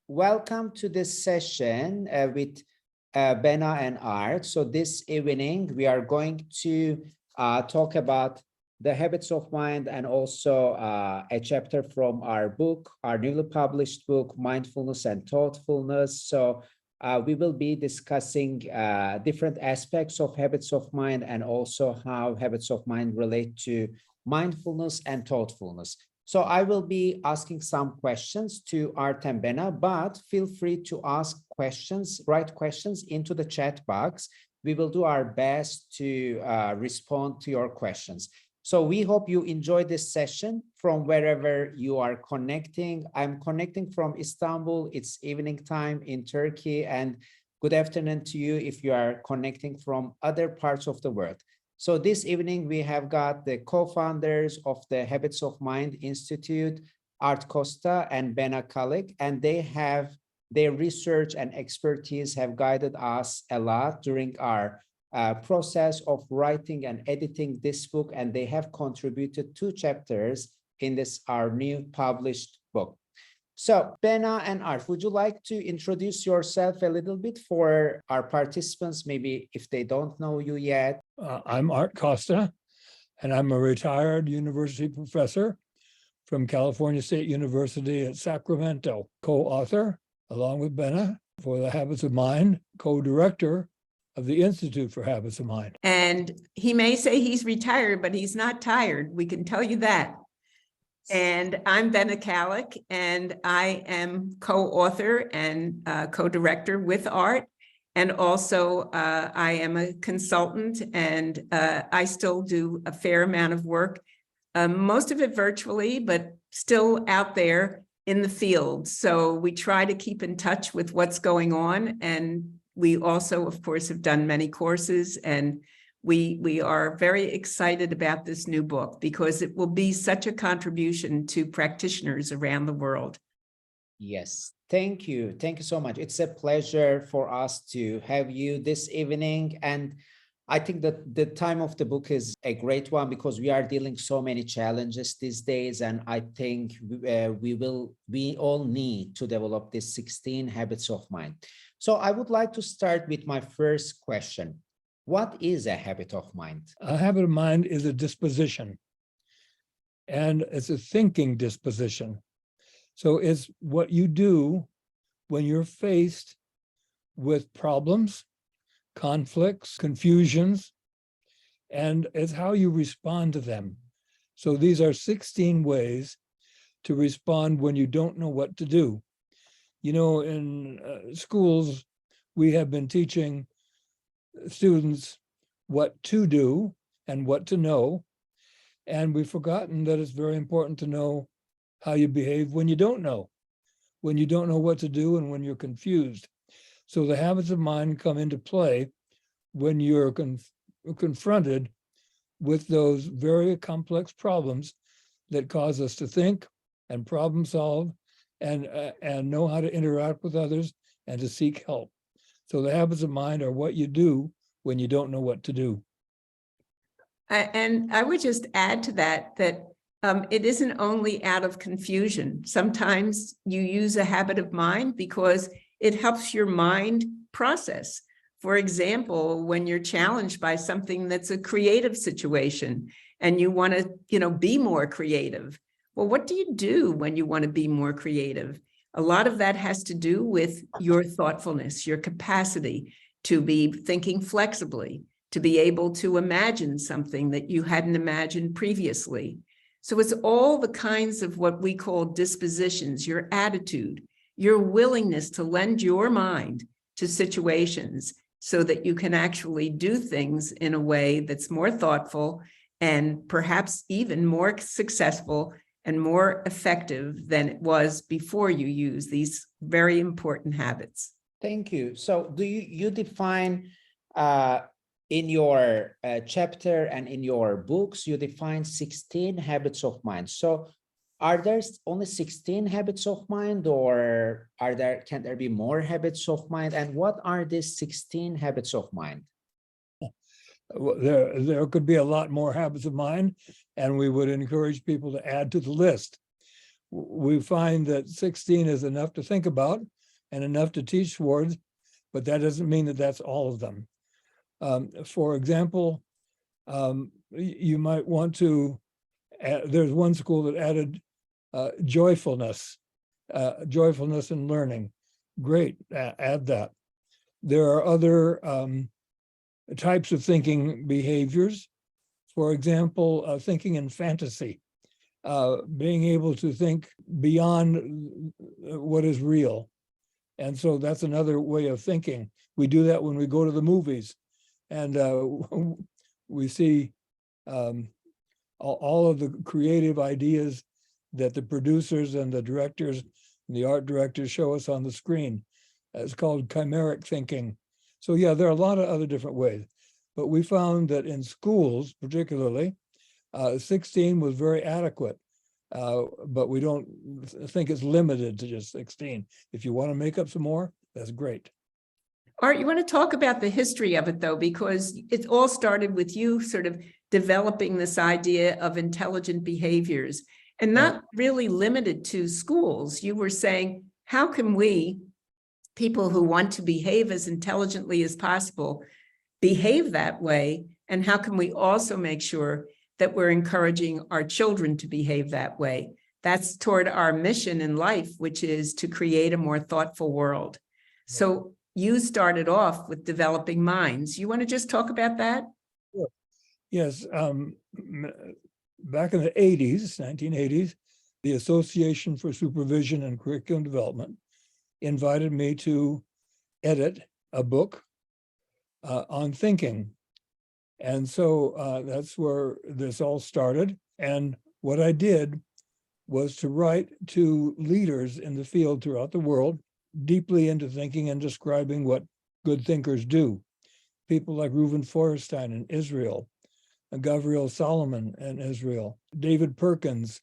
welcome to this session with Bena and Art. So this evening, we are going to talk about the habits of mind and also a chapter from our book, our newly published book, Mindfulness and Thoughtfulness. So we will be discussing different aspects of habits of mind and also how habits of mind relate to mindfulness and thoughtfulness. So I will be asking some questions to Art and Bena, but feel free to ask questions, write questions into the chat box. We will do our best to respond to your questions. So we hope you enjoy this session from wherever you are connecting. I'm connecting from Istanbul. It's evening time in Turkey, and good afternoon to you if you are connecting from other parts of the world. So this evening, we have got the co-founders of the Habits of Mind Institute, Art Costa and Bena, and they have their research and expertise have guided us a lot during our process of writing and editing this book, and they have contributed 2 chapters in this, our new published book. So Bena and Art, would you like to introduce yourself a little bit for our participants, maybe if they don't know you yet? I'm Art Costa, and I'm a retired university professor from California State University at Sacramento, co-author, along with Bena, for the Habits of Mind, co-director of the Institute for Habits of Mind. And he may say he's retired, but he's not tired. We can tell you that. And I'm Bena, and I am co-author and co-director with Art. And also I am a consultant, and I still do a fair amount of work, most of it virtually, but still out there in the field. So we try to keep in touch with what's going on. And we also, of course, have done many courses, and we are very excited about this new book because it will be such a contribution to practitioners around the world. Yes, thank you. Thank you so much. It's a pleasure for us to have you this evening. And I think that the time of the book is a great one because we are dealing so many challenges these days. And I think we all need to develop this 16 habits of mind. So I would like to start with my first question. What is a habit of mind? A habit of mind is a disposition, and it's a thinking disposition. So it's what you do when you're faced with problems, conflicts, confusions, and it's how you respond to them. So these are 16 ways to respond when you don't know what to do. You know, in schools, we have been teaching students what to do and what to know, and we've forgotten that it's very important to know how you behave when you don't know what to do and when you're confused. So the habits of mind come into play when you're confronted with those very complex problems that cause us to think and problem solve and know how to interact with others and to seek help. So the habits of mind are what you do when you don't know what to do. And I would just add to that it isn't only out of confusion. Sometimes you use a habit of mind because it helps your mind process. For example, when you're challenged by something that's a creative situation and you want to, be more creative. Well, what do you do when you want to be more creative? A lot of that has to do with your thoughtfulness, your capacity to be thinking flexibly, to be able to imagine something that you hadn't imagined previously. So it's all the kinds of what we call dispositions, your attitude, your willingness to lend your mind to situations so that you can actually do things in a way that's more thoughtful and perhaps even more successful and more effective than it was before you use these very important habits. Thank you. So do you define in your chapter and in your books, you define 16 habits of mind. So are there only 16 habits of mind, or can there be more habits of mind? And what are these 16 habits of mind? There could be a lot more habits of mind, and we would encourage people to add to the list. We find that 16 is enough to think about, and enough to teach towards, but that doesn't mean that that's all of them. For example, you might want to, there's one school that added joyfulness in learning. Great, add that. There are other types of thinking behaviors. For example, thinking in fantasy, being able to think beyond what is real. And so that's another way of thinking. We do that when we go to the movies and we see all of the creative ideas that the producers and the directors and the art directors show us on the screen. It's called chimeric thinking. So yeah, there are a lot of other different ways, but we found that in schools, particularly, 16 was very adequate, but we don't think it's limited to just 16. If you want to make up some more, that's great. Art, you want to talk about the history of it, though, because it all started with you sort of developing this idea of intelligent behaviors and not really limited to schools. You were saying, how can we, people who want to behave as intelligently as possible, behave that way? And how can we also make sure that we're encouraging our children to behave that way? That's toward our mission in life, which is to create a more thoughtful world. So you started off with developing minds. You want to just talk about that? Sure. Yes. Back in the 80s, 1980s, the Association for Supervision and Curriculum Development invited me to edit a book on thinking. And so that's where this all started. And what I did was to write to leaders in the field throughout the world, deeply into thinking and describing what good thinkers do. People like Reuven Feuerstein in Israel, Gavriel Solomon in Israel, David Perkins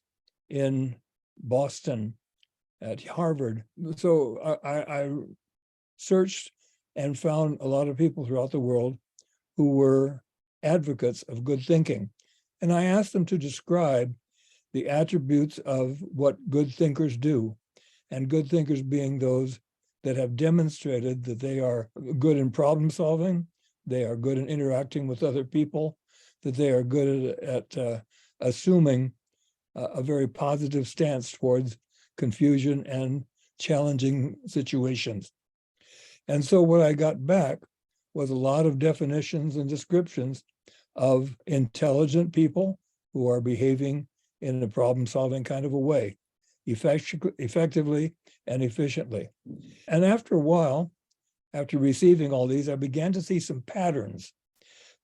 in Boston at Harvard. So I searched and found a lot of people throughout the world who were advocates of good thinking. And I asked them to describe the attributes of what good thinkers do, and good thinkers being those that have demonstrated that they are good in problem solving, they are good in interacting with other people, that they are good at assuming a very positive stance towards confusion and challenging situations. And so what I got back was a lot of definitions and descriptions of intelligent people who are behaving in a problem-solving kind of a way, effectively and efficiently. And after a while, after receiving all these, I began to see some patterns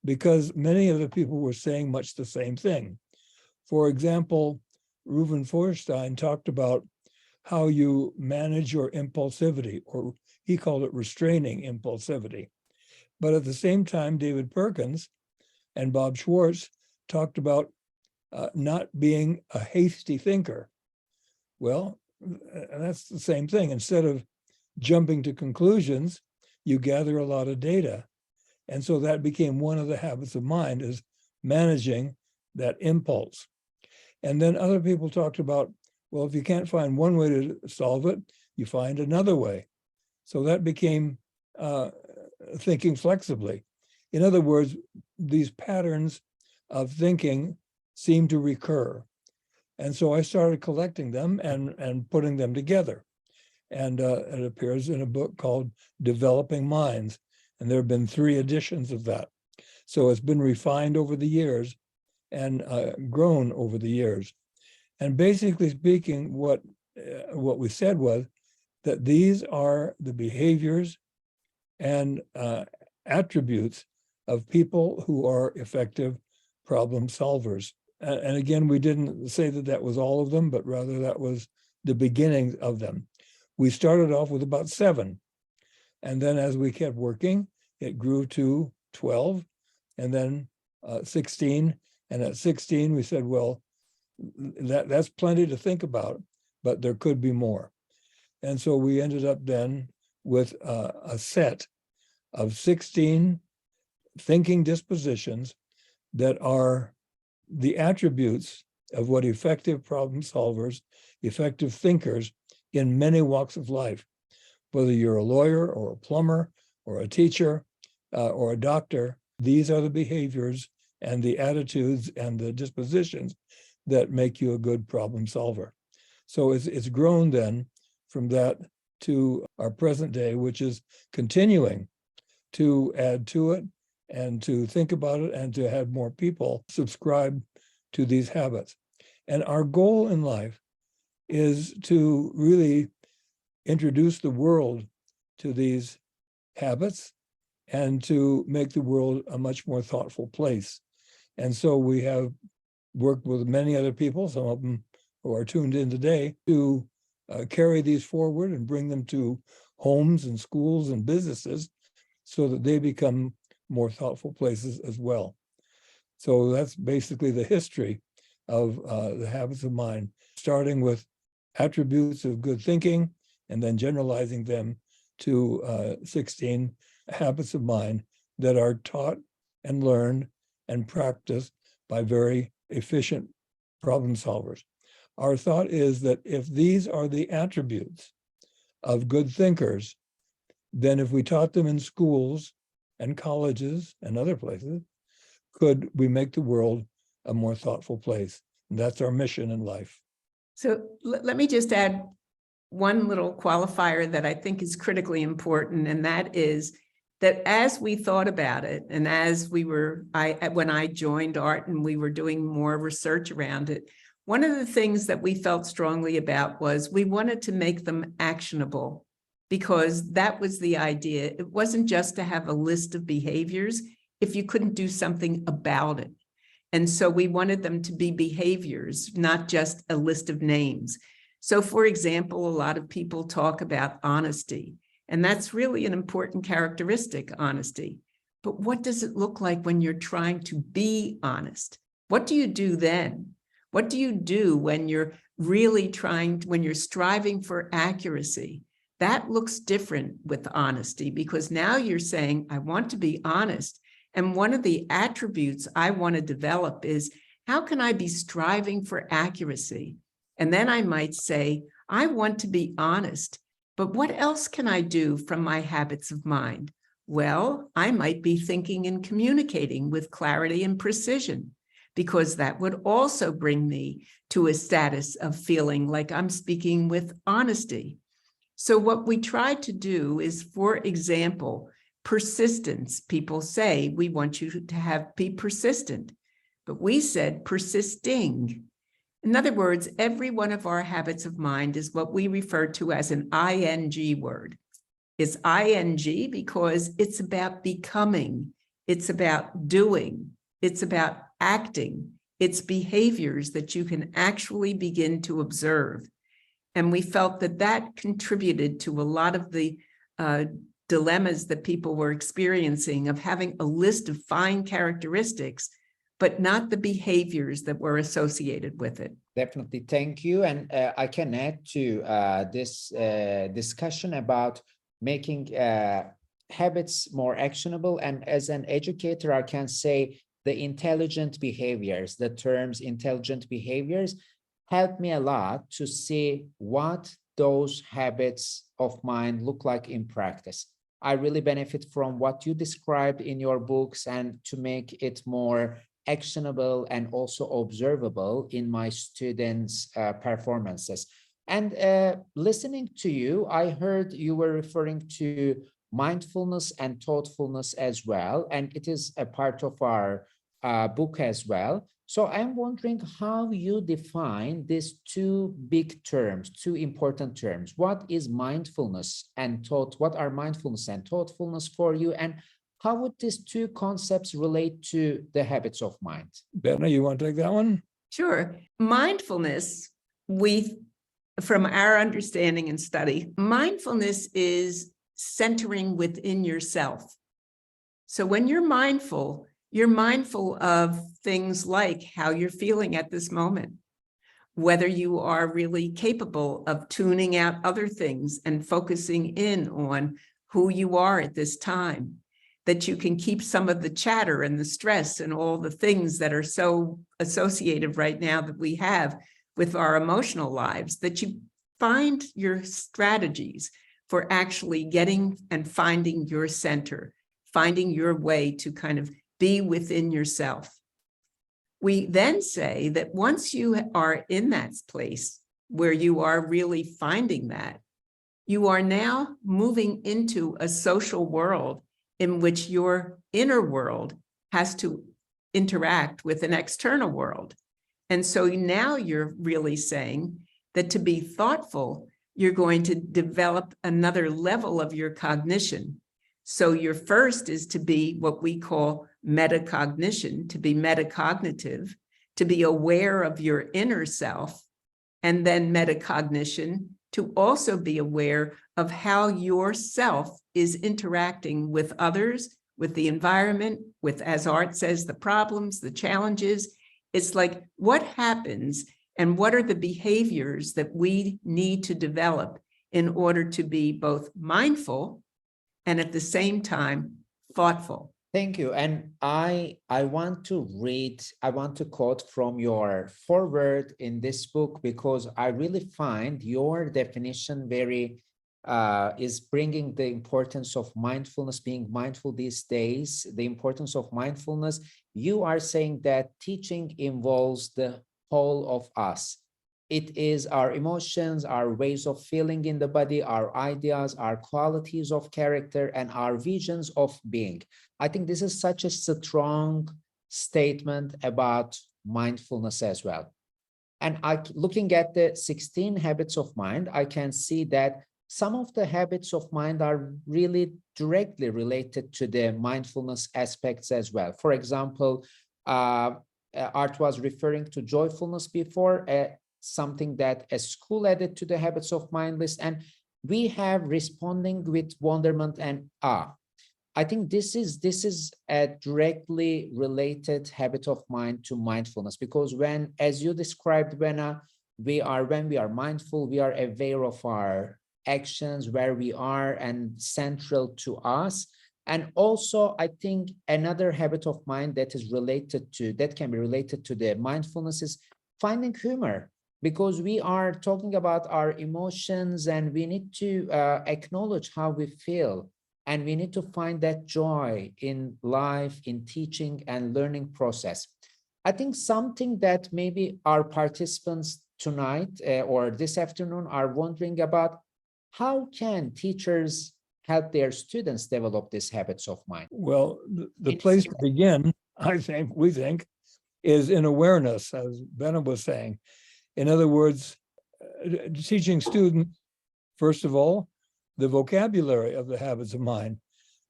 because many of the people were saying much the same thing. For example, Reuven Feuerstein talked about how you manage your impulsivity, or he called it restraining impulsivity. But at the same time, David Perkins and Bob Schwartz talked about not being a hasty thinker. Well, that's the same thing. Instead of jumping to conclusions, you gather a lot of data. And so that became one of the habits of mind, is managing that impulse. And then other people talked about, well, if you can't find one way to solve it, you find another way. So that became thinking flexibly. In other words, these patterns of thinking seem to recur. And so I started collecting them and putting them together. And it appears in a book called Developing Minds. And there have been 3 editions of that. So it's been refined over the years and grown over the years. And basically speaking, what we said was that these are the behaviors and attributes of people who are effective problem solvers. And again, we didn't say that that was all of them, but rather that was the beginning of them. We started off with about 7. And then as we kept working, it grew to 12 and then 16. And at 16, we said, well, that's plenty to think about, but there could be more. And so we ended up then with a set of 16 thinking dispositions that are the attributes of what effective problem solvers, effective thinkers in many walks of life. whether you're a lawyer or a plumber or a teacher or a doctor. These are the behaviors and the attitudes and the dispositions that make you a good problem solver. So it's grown then from that to our present day, which is continuing to add to it and to think about it and to have more people subscribe to these habits. And our goal in life is to really introduce the world to these habits and to make the world a much more thoughtful place. And so we have worked with many other people, some of them who are tuned in today, to carry these forward and bring them to homes and schools and businesses so that they become more thoughtful places as well. So that's basically the history of the habits of mind, starting with attributes of good thinking and then generalizing them to 16 habits of mind that are taught and learned and practiced by very efficient problem solvers. Our thought is that if these are the attributes of good thinkers, then if we taught them in schools and colleges and other places, could we make the world a more thoughtful place? And that's our mission in life. So let me just add one little qualifier that I think is critically important, and that is that as we thought about it, and as when I joined Art and we were doing more research around it, one of the things that we felt strongly about was we wanted to make them actionable, because that was the idea. It wasn't just to have a list of behaviors if you couldn't do something about it. And so we wanted them to be behaviors, not just a list of names. So for example, a lot of people talk about honesty, and that's really an important characteristic, honesty. But what does it look like when you're trying to be honest? What do you do then? What do you do when you're really when you're striving for accuracy? That looks different with honesty, because now you're saying, I want to be honest. And one of the attributes I want to develop is, how can I be striving for accuracy? And then I might say, I want to be honest, but what else can I do from my habits of mind? Well, I might be thinking and communicating with clarity and precision, because that would also bring me to a status of feeling like I'm speaking with honesty. So what we try to do is, for example, persistence. People say, we want you to be persistent, but we said persisting. In other words, every one of our habits of mind is what we refer to as an ing word. It's ing because it's about becoming, it's about doing, it's about acting, it's behaviors that you can actually begin to observe. And we felt that that contributed to a lot of the dilemmas that people were experiencing of having a list of fine characteristics, but not the behaviors that were associated with it. Definitely, thank you. And I can add to this discussion about making habits more actionable. And as an educator, I can say the intelligent behaviors, the terms intelligent behaviors, helped me a lot to see what those habits of mine look like in practice. I really benefit from what you described in your books, and to make it more actionable and also observable in my students' performances. And listening to you, I heard you were referring to mindfulness and thoughtfulness as well, and it is a part of our book as well. So I'm wondering how you define these two big terms, two important terms. What is mindfulness and what are mindfulness and thoughtfulness for you? And how would these two concepts relate to the habits of mind? Bena, you want to take that one? Sure. Mindfulness, from our understanding and study, mindfulness is centering within yourself. So when you're mindful of things like how you're feeling at this moment, whether you are really capable of tuning out other things and focusing in on who you are at this time, that you can keep some of the chatter and the stress and all the things that are so associated right now that we have with our emotional lives, that you find your strategies for actually getting and finding your center, finding your way to kind of be within yourself. We then say that once you are in that place where you are really finding that, you are now moving into a social world in which your inner world has to interact with an external world. And so now you're really saying that to be thoughtful, you're going to develop another level of your cognition. So your first is to be what we call metacognition, to be metacognitive, to be aware of your inner self, and then metacognition, to also be aware of how yourself is interacting with others, with the environment, with, as Art says, the problems, the challenges. It's like, what happens and what are the behaviors that we need to develop in order to be both mindful and at the same time thoughtful? Thank you. And I want to quote from your foreword in this book, because I really find your definition very is bringing the importance of mindfulness, being mindful these days, the importance of mindfulness. You are saying that teaching involves the whole of us. It is our emotions, our ways of feeling in the body, our ideas, our qualities of character, and our visions of being. I think this is such a strong statement about mindfulness as well. And looking at the 16 habits of mind, I can see that some of the habits of mind are really directly related to the mindfulness aspects as well. For example, Art was referring to joyfulness before, something that a school added to the habits of mind list, and we have responding with wonderment and awe. I think this is a directly related habit of mind to mindfulness, because when, as you described, Bena, when we are mindful, we are aware of our actions, where we are, and central to us. And also, I think another habit of mind that can be related to the mindfulness is finding humor, because we are talking about our emotions and we need to acknowledge how we feel. And we need to find that joy in life, in teaching and learning process. I think something that maybe our participants tonight or this afternoon are wondering about, how can teachers help their students develop these habits of mind? Well, the place to begin, we think, is in awareness, as Bena was saying. In other words, teaching students, first of all, the vocabulary of the habits of mind,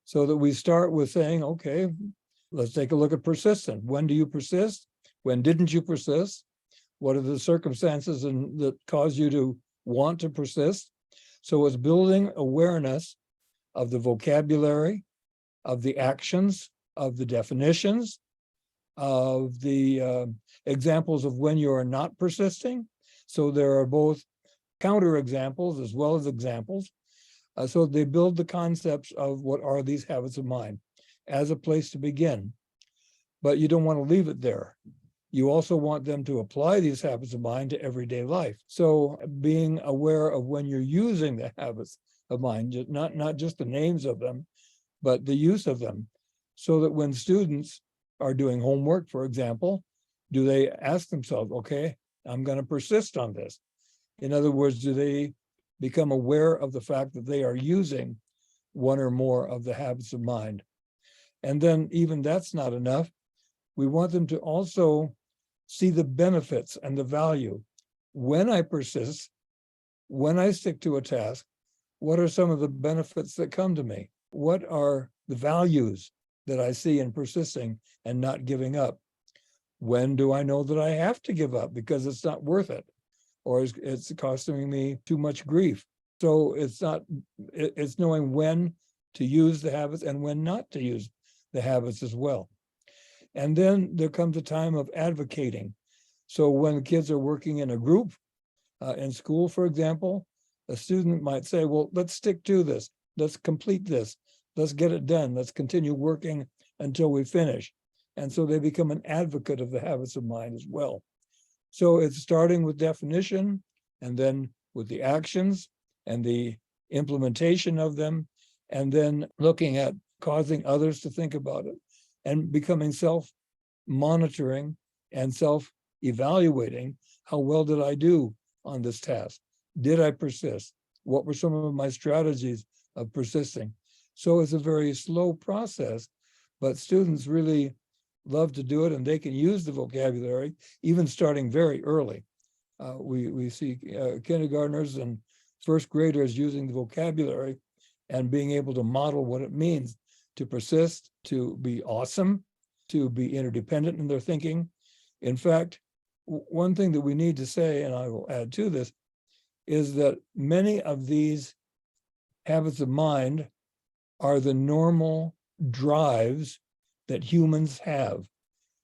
so that we start with saying, okay, let's take a look at persistent. When do you persist? When didn't you persist? What are the circumstances that cause you to want to persist? So it's building awareness of the vocabulary, of the actions, of the definitions, of the examples of when you are not persisting. So there are both counter examples as well as examples. So they build the concepts of what are these habits of mind as a place to begin. But you don't want to leave it there. You also want them to apply these habits of mind to everyday life. So being aware of when you're using the habits of mind, not just the names of them, but the use of them, so that when students are doing homework, for example, do they ask themselves, okay, I'm going to persist on this? In other words, do they become aware of the fact that they are using one or more of the habits of mind? And then even that's not enough. We want them to also see the benefits and the value. When I persist, when I stick to a task, what are some of the benefits that come to me? What are the values that I see in persisting and not giving up? When do I know that I have to give up because it's not worth it, or it's costing me too much grief? So it's knowing when to use the habits and when not to use the habits as well. And then there comes a time of advocating. So when kids are working in a group, in school, for example, a student might say, well, let's stick to this. Let's complete this. Let's get it done. Let's continue working until we finish. And so they become an advocate of the habits of mind as well. So it's starting with definition, and then with the actions and the implementation of them, and then looking at causing others to think about it and becoming self-monitoring and self-evaluating. How well did I do on this task? Did I persist? What were some of my strategies of persisting? So it's a very slow process, but students really love to do it, and they can use the vocabulary even starting very early. We see kindergartners and first graders using the vocabulary and being able to model what it means to persist, to be awesome, to be interdependent in their thinking. In fact, one thing that we need to say, and I will add to this, is that many of these habits of mind are the normal drives that humans have.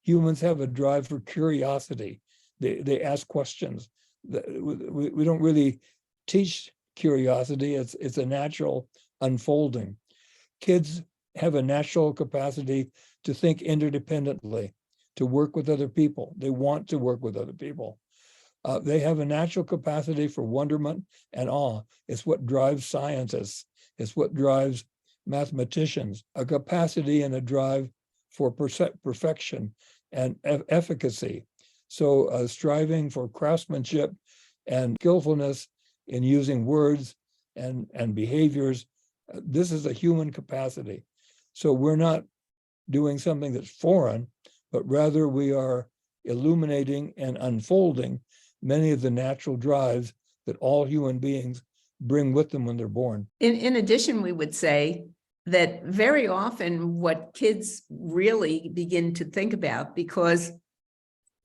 Humans have a drive for curiosity. They ask questions. We don't really teach curiosity. It's a natural unfolding. Kids have a natural capacity to think interdependently, to work with other people. They want to work with other people. They have a natural capacity for wonderment and awe. It's what drives scientists. It's what drives mathematicians, a capacity and a drive for perfection and efficacy. So striving for craftsmanship and skillfulness in using words and behaviors, this is a human capacity. So we're not doing something that's foreign, but rather we are illuminating and unfolding many of the natural drives that all human beings bring with them when they're born. In addition, we would say that very often what kids really begin to think about, because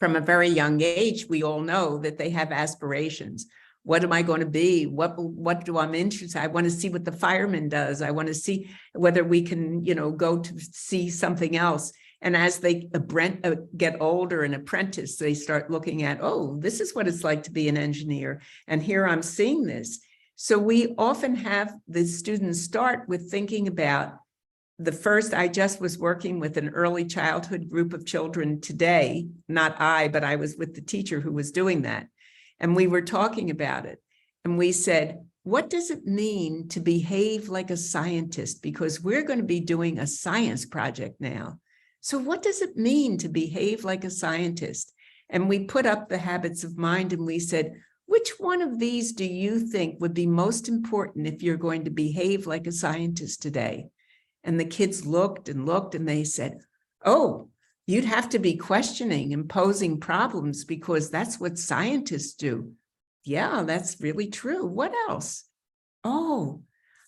from a very young age, we all know that they have aspirations. What am I going to be? What do I'm interested in? I want to see what the fireman does. I want to see whether we can, go to see something else. And as they get older and apprentice, they start looking at, oh, this is what it's like to be an engineer. And here I'm seeing this. So we often have the students start with thinking about I just was working with an early childhood group of children today, but I was with the teacher who was doing that. And we were talking about it. And we said, what does it mean to behave like a scientist? Because we're going to be doing a science project now. So what does it mean to behave like a scientist? And we put up the habits of mind and we said, which one of these do you think would be most important if you're going to behave like a scientist today? And the kids looked and looked and they said, oh, you'd have to be questioning and posing problems because that's what scientists do. Yeah, that's really true. What else? Oh,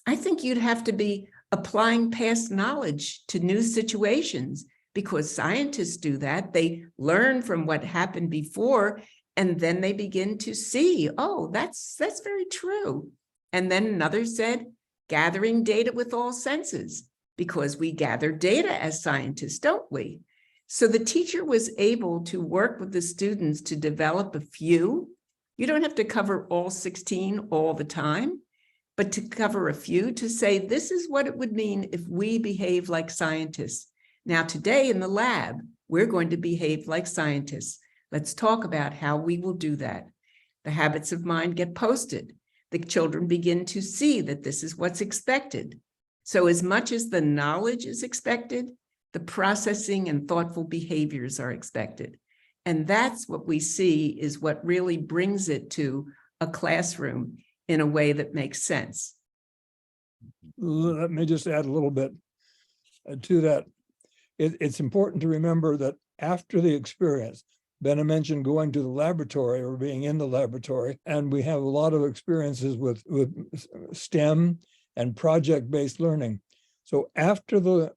I think you'd have to be applying past knowledge to new situations because scientists do that. They learn from what happened before, and then they begin to see, oh, that's very true. And then another said, gathering data with all senses, because we gather data as scientists, don't we? So the teacher was able to work with the students to develop a few. You don't have to cover all 16 all the time, but to cover a few to say, this is what it would mean if we behave like scientists. Now, today in the lab, we're going to behave like scientists. Let's talk about how we will do that. The habits of mind get posted. The children begin to see that this is what's expected. So as much as the knowledge is expected, the processing and thoughtful behaviors are expected. And that's what we see is what really brings it to a classroom in a way that makes sense. Let me just add a little bit to that. It's important to remember that after the experience, Bena mentioned going to the laboratory or being in the laboratory, and we have a lot of experiences with STEM and project-based learning. So after the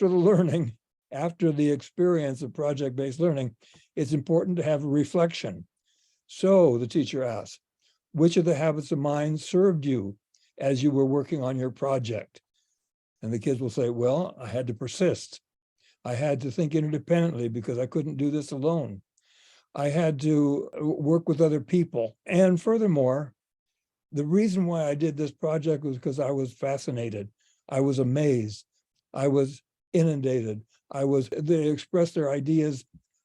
learning, after the experience of project-based learning, it's important to have a reflection. So the teacher asks, which of the habits of mind served you as you were working on your project? And the kids will say, well, I had to persist. I had to think interdependently because I couldn't do this alone. I had to work with other people. And furthermore, the reason why I did this project was because I was fascinated. I was amazed. I was inundated. They expressed their ideas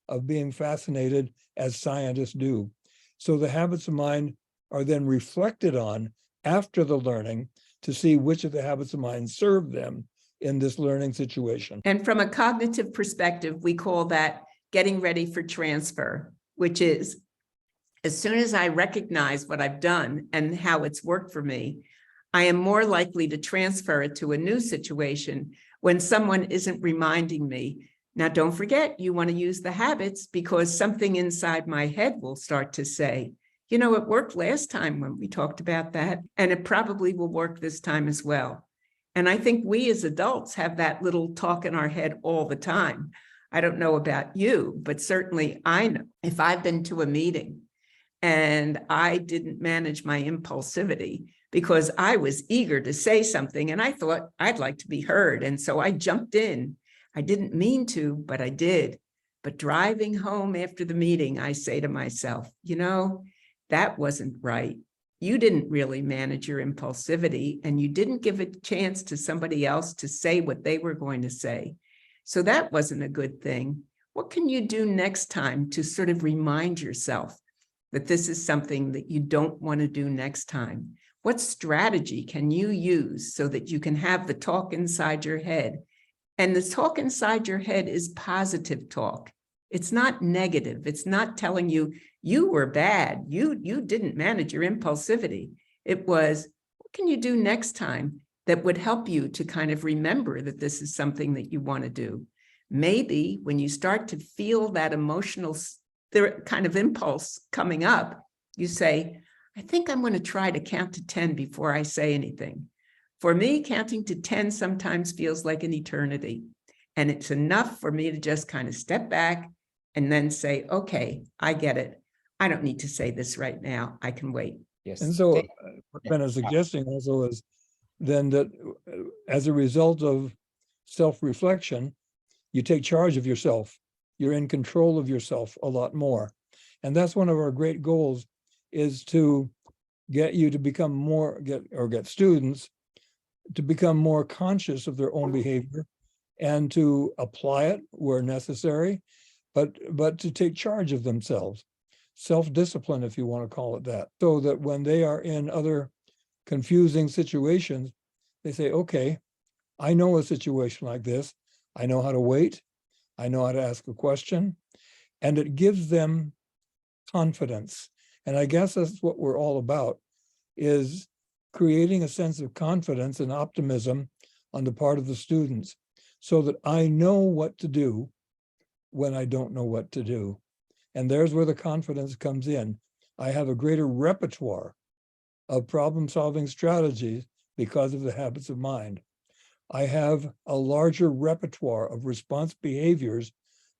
of being fascinated as scientists do. So the habits of mind are then reflected on after the learning to see which of the habits of mind serve them in this learning situation. And from a cognitive perspective, we call that getting ready for transfer, which is as soon as I recognize what I've done and how it's worked for me, I am more likely to transfer it to a new situation when someone isn't reminding me. Now, don't forget, you want to use the habits because something inside my head will start to say, you know, it worked last time when we talked about that, and it probably will work this time as well. And I think we as adults have that little talk in our head all the time. I don't know about you, but certainly I know if I've been to a meeting and I didn't manage my impulsivity because I was eager to say something and I thought I'd like to be heard. And so I jumped in. I didn't mean to, but I did. But driving home after the meeting, I say to myself, you know, that wasn't right. You didn't really manage your impulsivity and you didn't give a chance to somebody else to say what they were going to say. So that wasn't a good thing. What can you do next time to sort of remind yourself that this is something that you don't want to do next time? What strategy can you use so that you can have the talk inside your head? And the talk inside your head is positive talk. It's not negative. It's not telling you, you were bad. You didn't manage your impulsivity. It was, what can you do next time that would help you to kind of remember that this is something that you want to do? Maybe when you start to feel that emotional kind of impulse coming up, you say, I think I'm going to try to count to 10 before I say anything. For me, counting to 10 sometimes feels like an eternity. And it's enough for me to just kind of step back and then say, okay, I get it. I don't need to say this right now. I can wait. Yes. And so what Ben is suggesting also is then that as a result of self-reflection, you take charge of yourself. You're in control of yourself a lot more. And that's one of our great goals, is to get you to become more, get students to become more conscious of their own behavior and to apply it where necessary, but to take charge of themselves. Self-discipline, if you want to call it that, so that when they are in other confusing situations, they say, okay, I know a situation like this. I know how to wait. I know how to ask a question. And it gives them confidence. And I guess that's what we're all about, is creating a sense of confidence and optimism on the part of the students so that I know what to do when I don't know what to do. And there's where the confidence comes in. I have a greater repertoire of problem-solving strategies because of the habits of mind. I have a larger repertoire of response behaviors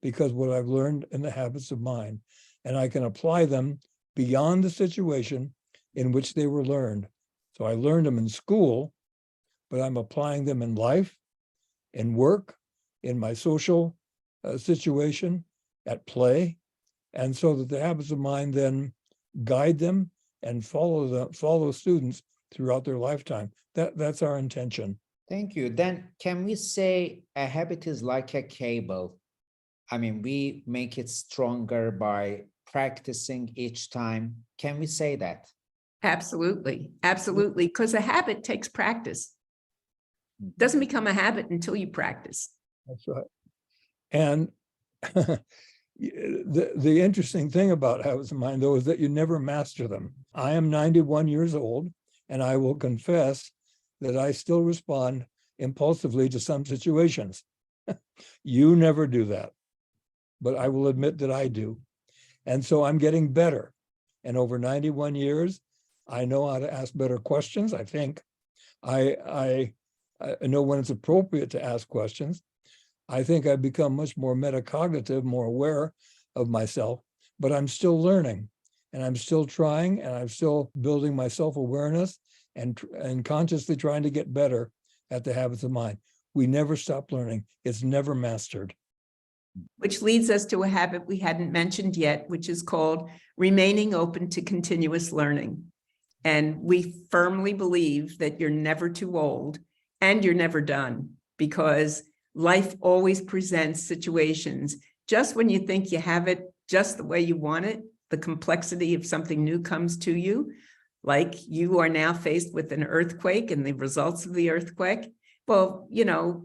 because what I've learned in the habits of mind, and I can apply them beyond the situation in which they were learned. So I learned them in school, but I'm applying them in life, in work, in my social situation, at play, and so that the habits of mind then guide them and follow students throughout their lifetime. That's our intention. Thank you. Then can we say a habit is like a cable? I mean, we make it stronger by practicing each time. Can we say that? Absolutely. Absolutely. Because a habit takes practice. It doesn't become a habit until you practice. That's right. And the interesting thing about habits of mind, though, is that you never master them. I am 91 years old, and I will confess that I still respond impulsively to some situations. You never do that, but I will admit that I do. And so I'm getting better. And over 91 years, I know how to ask better questions, I think. I know when it's appropriate to ask questions. I think I've become much more metacognitive, more aware of myself, but I'm still learning and I'm still trying and I'm still building my self-awareness and consciously trying to get better at the habits of mind. We never stop learning. It's never mastered. Which leads us to a habit we hadn't mentioned yet, which is called remaining open to continuous learning. And we firmly believe that you're never too old and you're never done, because life always presents situations just when you think you have it just the way you want it. The complexity of something new comes to you. like you are now faced with an earthquake and the results of the earthquake. Well,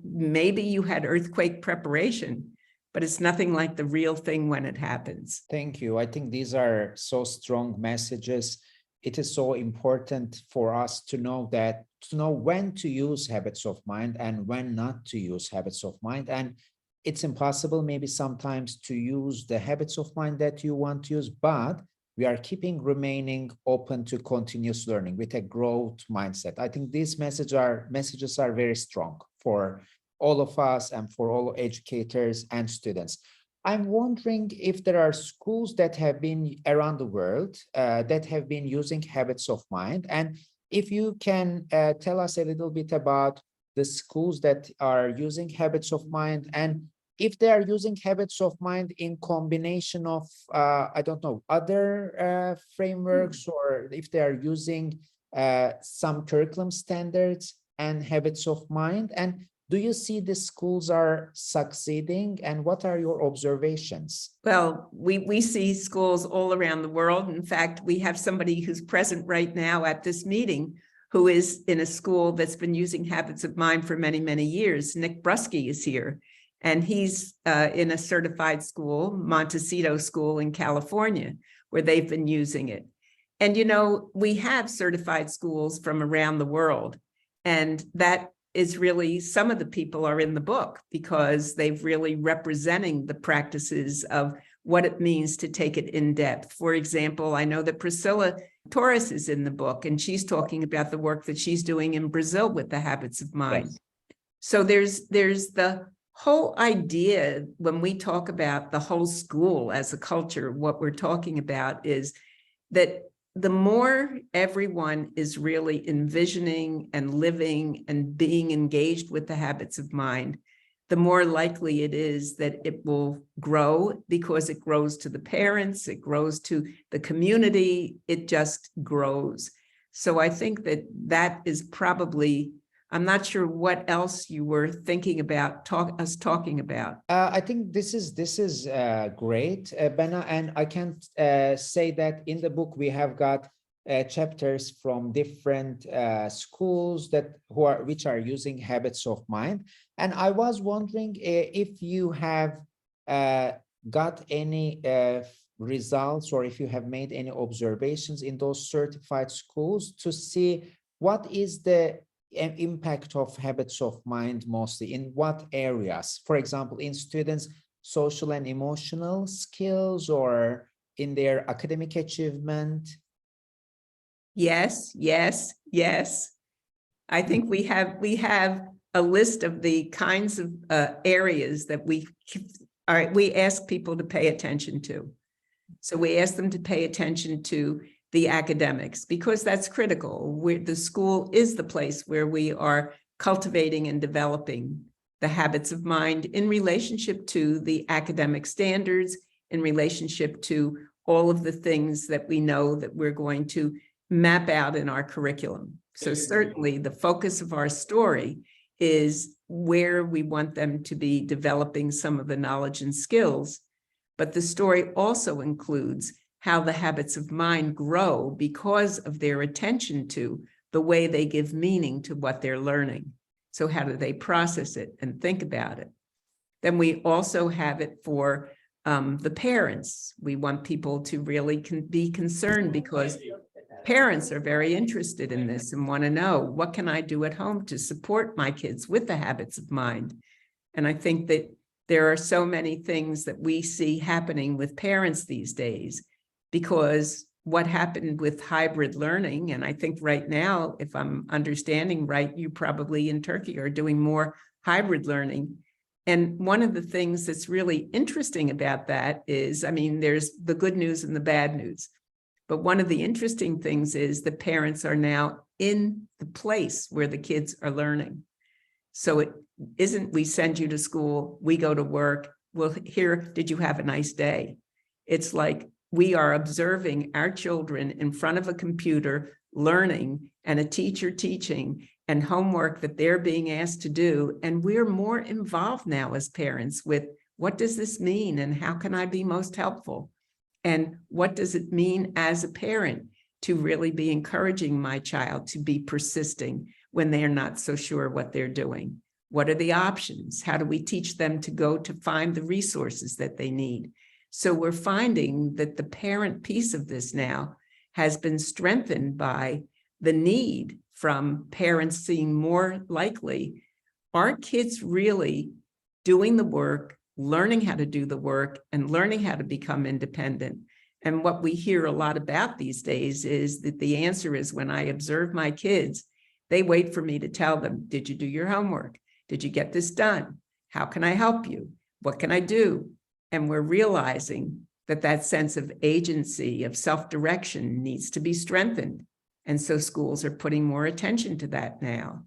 maybe you had earthquake preparation, but it's nothing like the real thing when it happens. Thank you. I think these are so strong messages. It is so important for us to know when to use habits of mind and when not to use habits of mind. And it's impossible maybe sometimes to use the habits of mind that you want to use, but we are remaining open to continuous learning with a growth mindset. I think these messages are very strong for all of us and for all educators and students. I'm wondering if there are schools that have been around the world that have been using habits of mind. And if you can tell us a little bit about the schools that are using habits of mind, and if they are using habits of mind in combination of, I don't know, other frameworks, or if they are using some curriculum standards and habits of mind. And do you see the schools are succeeding, and what are your observations? Well, we see schools all around the world. In fact, we have somebody who's present right now at this meeting who is in a school that's been using habits of mind for many, many years. Nick Brusky is here, and he's in a certified school, Montecito School in California, where they've been using it. And, we have certified schools from around the world, and that is really, some of the people are in the book because they've really representing the practices of what it means to take it in depth. For example, I know that Priscilla Torres is in the book, and she's talking about the work that she's doing in Brazil with the habits of mind. Yes. So there's the whole idea when we talk about the whole school as a culture, what we're talking about is that the more everyone is really envisioning and living and being engaged with the habits of mind, the more likely it is that it will grow, because it grows to the parents, it grows to the community, it just grows. So I think that is probably, I'm not sure what else you were thinking about talking about. I think this is great, Bena, and I can say that in the book we have got chapters from different schools which are using habits of mind. And I was wondering if you have got any results, or if you have made any observations in those certified schools to see what is the impact of habits of mind, mostly in what areas, for example, in students' social and emotional skills, or in their academic achievement. Yes. I think we have a list of the kinds of areas that we ask people to pay attention to. So we ask them to pay attention to the academics, because that's critical. The school is the place where we are cultivating and developing the habits of mind in relationship to the academic standards, in relationship to all of the things that we know that we're going to map out in our curriculum. So certainly the focus of our story is where we want them to be developing some of the knowledge and skills, but the story also includes how the habits of mind grow because of their attention to the way they give meaning to what they're learning. So how do they process it and think about it? Then we also have it for the parents. We want people to really be concerned, because parents are very interested in this and want to know, what can I do at home to support my kids with the habits of mind? And I think that there are so many things that we see happening with parents these days, because what happened with hybrid learning, and I think right now, if I'm understanding right, you probably in Turkey are doing more hybrid learning. And one of the things that's really interesting about that is, I mean, there's the good news and the bad news. But one of the interesting things is the parents are now in the place where the kids are learning. So it isn't, we send you to school, we go to work, well, here, did you have a nice day? It's like we are observing our children in front of a computer learning, and a teacher teaching, and homework that they're being asked to do. And we're more involved now as parents with, what does this mean? And how can I be most helpful? And what does it mean as a parent to really be encouraging my child to be persisting when they're not so sure what they're doing? What are the options? How do we teach them to go to find the resources that they need? So we're finding that the parent piece of this now has been strengthened by the need from parents seeing more likely, are kids really doing the work, learning how to do the work, and learning how to become independent? And what we hear a lot about these days is that the answer is, when I observe my kids, they wait for me to tell them, did you do your homework? Did you get this done? How can I help you? What can I do? And we're realizing that that sense of agency, of self-direction, needs to be strengthened. And so schools are putting more attention to that now.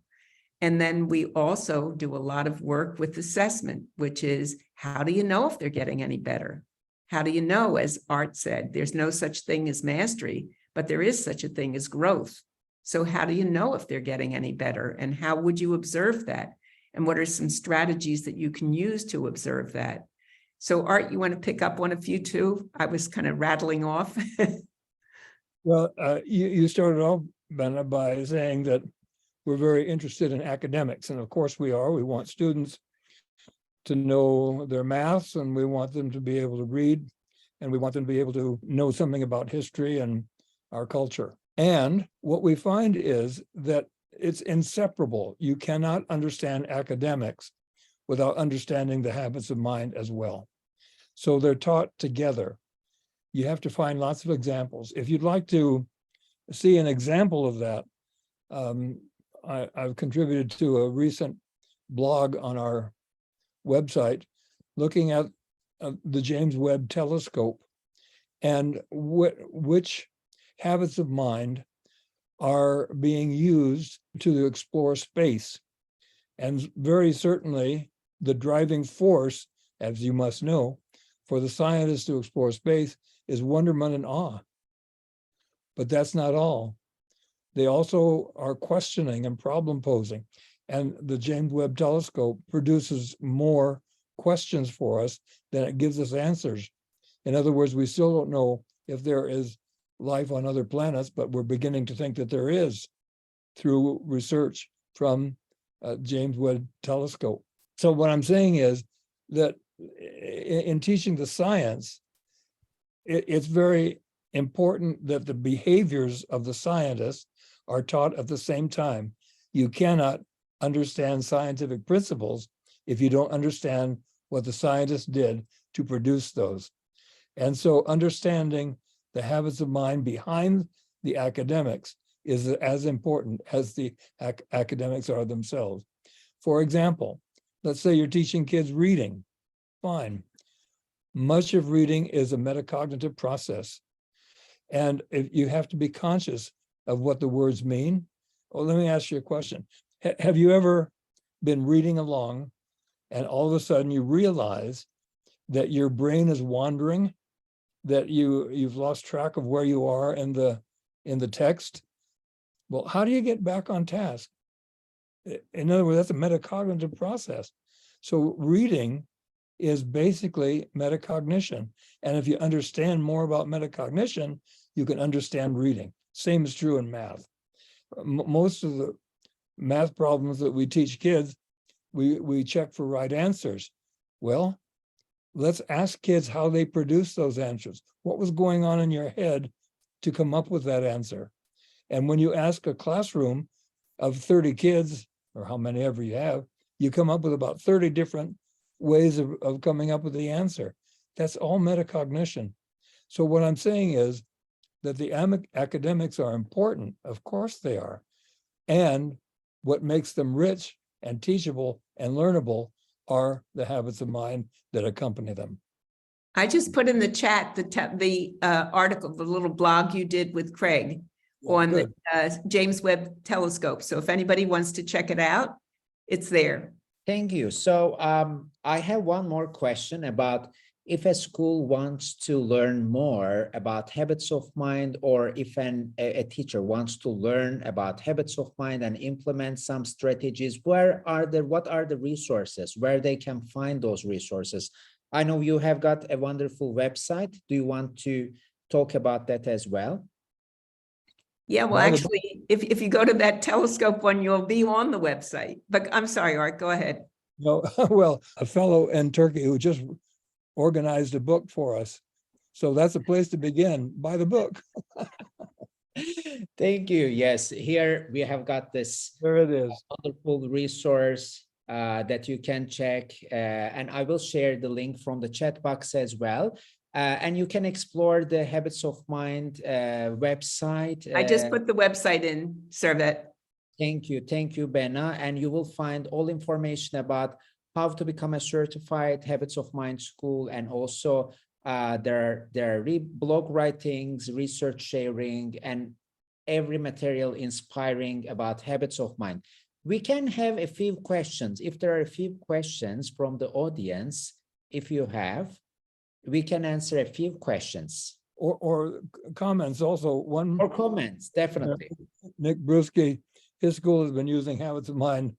And then we also do a lot of work with assessment, which is, how do you know if they're getting any better? How do you know, as Art said, there's no such thing as mastery, but there is such a thing as growth. So how do you know if they're getting any better? And how would you observe that? And what are some strategies that you can use to observe that? So Art, you want to pick up on a few too? I was kind of rattling off. Well, you started off, Bena, by saying that we're very interested in academics. And of course we are. We want students to know their maths, and we want them to be able to read, and we want them to be able to know something about history and our culture. And what we find is that it's inseparable. You cannot understand academics without understanding the habits of mind as well. So they're taught together. You have to find lots of examples. If you'd like to see an example of that, I've contributed to a recent blog on our website looking at the James Webb Telescope and which habits of mind are being used to explore space. And very certainly the driving force, as you must know, for the scientists to explore space is wonderment and awe. But that's not all. They also are questioning and problem posing. And the James Webb Telescope produces more questions for us than it gives us answers. In other words, we still don't know if there is life on other planets, but we're beginning to think that there is through research from James Webb Telescope. So what I'm saying is that in teaching the science, it's very important that the behaviors of the scientists are taught at the same time. You cannot understand scientific principles if you don't understand what the scientists did to produce those. And so understanding the habits of mind behind the academics is as important as the academics are themselves. For example, let's say you're teaching kids reading. Fine. Much of reading is a metacognitive process. And if you have to be conscious of what the words mean. Well, let me ask you a question. Have you ever been reading along and all of a sudden you realize that your brain is wandering, that you've lost track of where you are in the text? Well, how do you get back on task? In other words, that's a metacognitive process. So reading is basically metacognition. And if you understand more about metacognition, you can understand reading. Same is true in math. Most of the math problems that we teach kids, we check for right answers. Well, let's ask kids how they produce those answers. What was going on in your head to come up with that answer? And when you ask a classroom of 30 kids, or how many ever you have, you come up with about 30 different ways of coming up with the answer. That's all metacognition. So what I'm saying is that the academics are important. Of course they are. And what makes them rich and teachable and learnable are the habits of mind that accompany them. I just put in the chat the article, the little blog you did with Craig on the James Webb Telescope. So if anybody wants to check it out, it's there. Thank you. So I have one more question about if a school wants to learn more about habits of mind, or if a teacher wants to learn about habits of mind and implement some strategies, what are the resources where they can find those resources? I know you have got a wonderful website. Do you want to talk about that as well? Yeah, well, By the book. actually, if you go to that telescope one, you'll be on the website. But I'm sorry, Art, go ahead. No, well, a fellow in Turkey who just organized a book for us. So that's a place to begin. Buy the book. Thank you. Yes, here we have got this There it is. wonderful resource that you can check, and I will share the link from the chat box as well. And you can explore the Habits of Mind website. I just put the website in, Servet. Thank you, Bena. And you will find all information about how to become a certified Habits of Mind school, and also there are blog writings, research sharing, and every material inspiring about habits of mind. We can have a few questions. If there are a few questions from the audience, if you have, we can answer a few questions. Or comments also. One Or comments, definitely. Nick Brusky, his school has been using Habits of Mind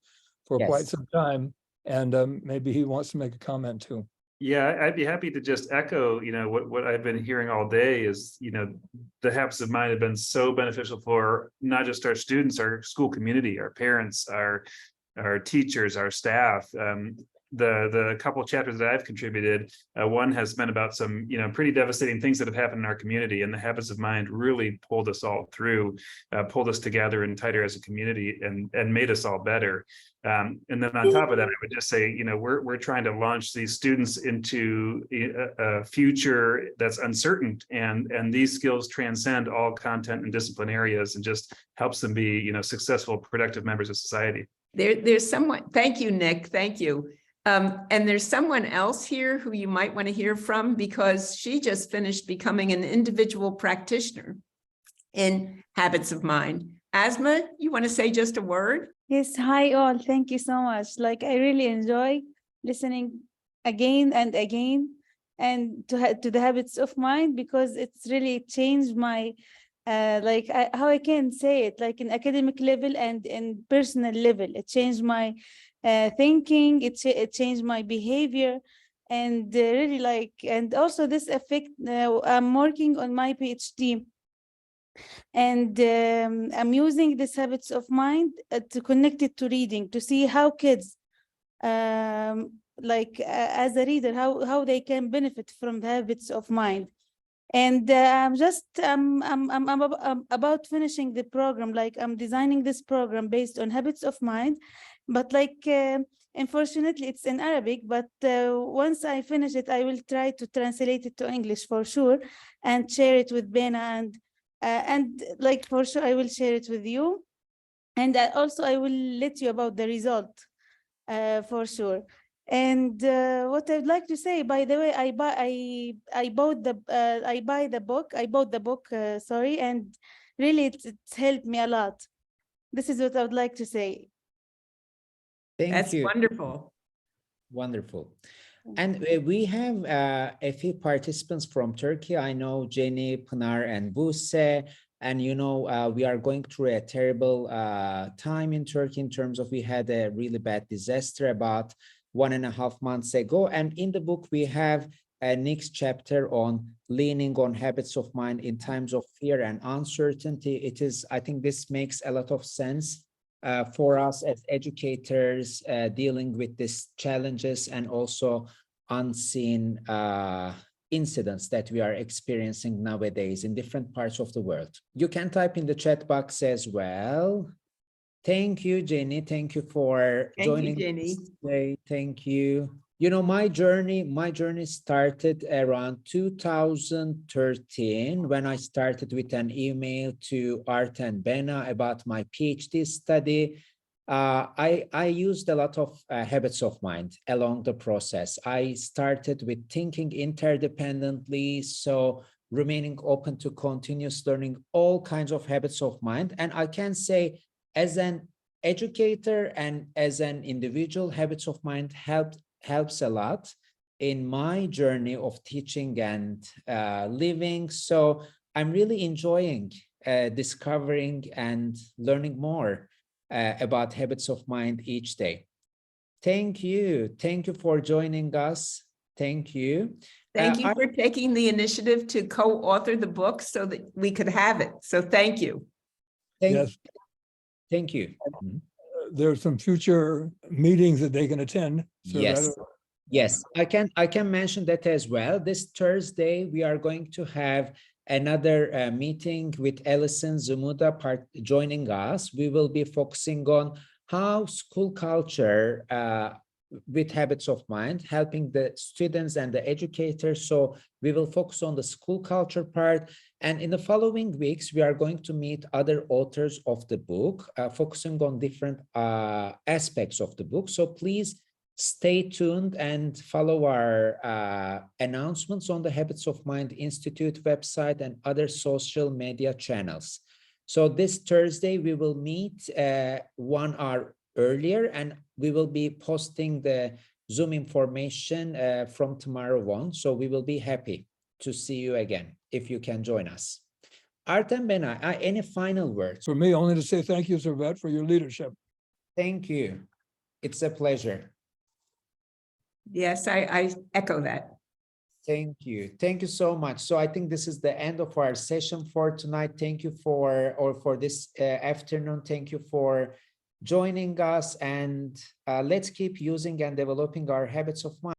for quite Yes. some time, and maybe he wants to make a comment too. Yeah, I'd be happy to just echo, what I've been hearing all day is, the habits of mind have been so beneficial for not just our students, our school community, our parents, our teachers, our staff. The couple chapters that I've contributed, one has been about some, pretty devastating things that have happened in our community, and the habits of mind really pulled us all through, pulled us together and tighter as a community, and made us all better. And then on top of that, I would just say, we're trying to launch these students into a future that's uncertain, and these skills transcend all content and discipline areas, and just helps them be, successful, productive members of society. There's someone, thank you, Nick, thank you. And there's someone else here who you might want to hear from, because she just finished becoming an individual practitioner in habits of mind. Asma, you want to say just a word? Yes, hi all. Thank you so much. Like, I really enjoy listening again and again, and to the habits of mind, because it's really changed my how I can say it, like in academic level and in personal level. It changed my thinking. It changed my behavior, and really and also this effect. I'm working on my PhD. And I'm using these habits of mind to connect it to reading, to see how kids, as a reader, how they can benefit from the habits of mind. And I'm about finishing the program. Like, I'm designing this program based on habits of mind, but unfortunately it's in Arabic. But once I finish it, I will try to translate it to English for sure, and share it with Bena, and for sure I will share it with you, and also I will let you about the result for sure. And what I'd like to say, by the way, I bought the book, sorry, and really it's helped me a lot. This is what I would like to say. That's you. wonderful. Wonderful. And we have a few participants from Turkey. I know Jenny, Pınar, and Buse. And, we are going through a terrible time in Turkey in terms of, we had a really bad disaster about 1.5 months ago. And in the book, we have a next chapter on leaning on habits of mind in times of fear and uncertainty. I think this makes a lot of sense for us as educators dealing with these challenges, and also unseen incidents that we are experiencing nowadays in different parts of the world. You can type in the chat box as well. Thank you, Jenny. Thank you for joining us today. Thank you. My journey started around 2013, when I started with an email to Art and Bena about my PhD study. I used a lot of habits of mind along the process. I started with thinking interdependently, so remaining open to continuous learning, all kinds of habits of mind. And I can say, as an educator and as an individual, habits of mind helps a lot in my journey of teaching and living. So I'm really enjoying discovering and learning more about habits of mind each day. Thank you. Thank you for joining us. Thank you. Thank you for taking the initiative to co-author the book so that we could have it. So thank you. Yes, Thank you. Mhm. there's some future meetings that they can attend. So Yes. that- Yes, I can mention that as well. This Thursday, we are going to have another meeting with Ellison Zumuda joining us. We will be focusing on how school culture with habits of mind, helping the students and the educators. So we will focus on the school culture part. And in the following weeks, we are going to meet other authors of the book, focusing on different aspects of the book. So please stay tuned and follow our announcements on the Habits of Mind Institute website and other social media channels. So this Thursday, we will meet 1 hour earlier, and we will be posting the Zoom information from tomorrow on. So we will be happy to see you again if you can join us. Art and Bena, any final words? For me, only to say thank you, Servet, for your leadership. Thank you. It's a pleasure. Yes, I echo that. Thank you. Thank you so much. So I think this is the end of our session for tonight. Thank you for this afternoon. Thank you for joining us, and let's keep using and developing our habits of mind.